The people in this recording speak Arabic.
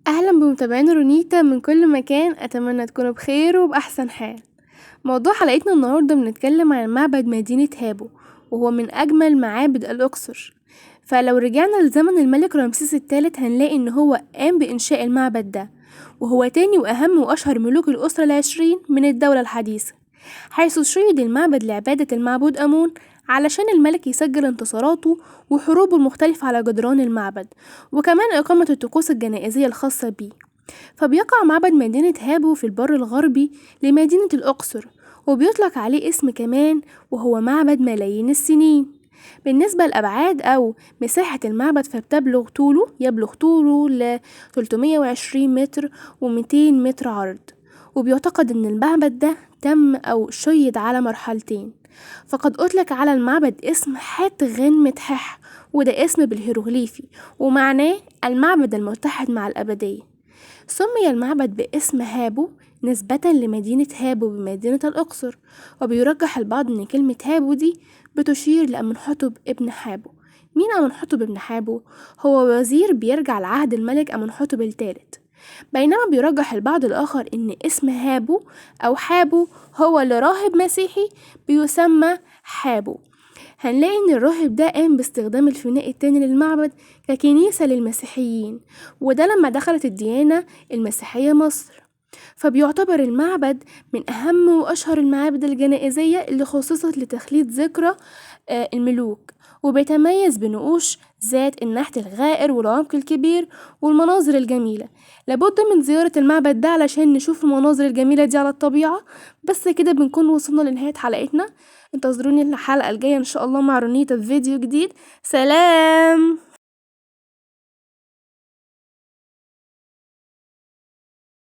أهلا بمتابعين رونيتا من كل مكان، أتمنى تكونوا بخير وبأحسن حال. موضوع حلقتنا النهاردة بنتكلم عن معبد مدينة هابو، وهو من أجمل معابد الأقصر. فلو رجعنا لزمن الملك رمسيس الثالث هنلاقي إن هو قام بإنشاء المعبد ده، وهو تاني وأهم وأشهر ملوك الأسرة العشرين من الدولة الحديثة، حيث شيد المعبد لعبادة المعبود أمون علشان الملك يسجل انتصاراته وحروبه المختلفة على جدران المعبد، وكمان إقامة الطقوس الجنائزية الخاصة بيه. فبيقع معبد مدينة هابو في البر الغربي لمدينة الأقصر، وبيطلق عليه اسم كمان وهو معبد ملايين السنين. بالنسبة للأبعاد أو مساحة المعبد يبلغ طوله ل 320 متر و200 متر عرض، وبيعتقد أن المعبد ده تم أو شيد على مرحلتين. فقد أطلق على المعبد اسم حات غين متحح، وده اسم بالهيروغليفي ومعناه المعبد المتحد مع الأبدية. سمي المعبد باسم هابو نسبة لمدينة هابو بمدينة الأقصر، وبيرجح البعض أن كلمة هابو دي بتشير لأمنحتب ابن حابو. مين أمنحتب ابن حابو؟ هو وزير بيرجع لعهد الملك أمنحتب الثالث. بينما بيرجح البعض الآخر أن اسم هابو أو حابو هو لراهب مسيحي بيسمى حابو. هنلاقي ان الراهب ده قام باستخدام الفناء التاني للمعبد ككنيسة للمسيحيين، وده لما دخلت الديانة المسيحية مصر. فبيعتبر المعبد من أهم وأشهر المعابد الجنائزية اللي خصصت لتخليد ذكرى الملوك، وبيتميز بنقوش ذات النحت الغائر والعمق الكبير والمناظر الجميلة. لابد من زيارة المعبد ده علشان نشوف المناظر الجميلة دي على الطبيعة. بس كده بنكون وصلنا لنهاية حلقتنا. انتظروني الحلقة الجاية ان شاء الله مع رونيتا في فيديو جديد. سلام.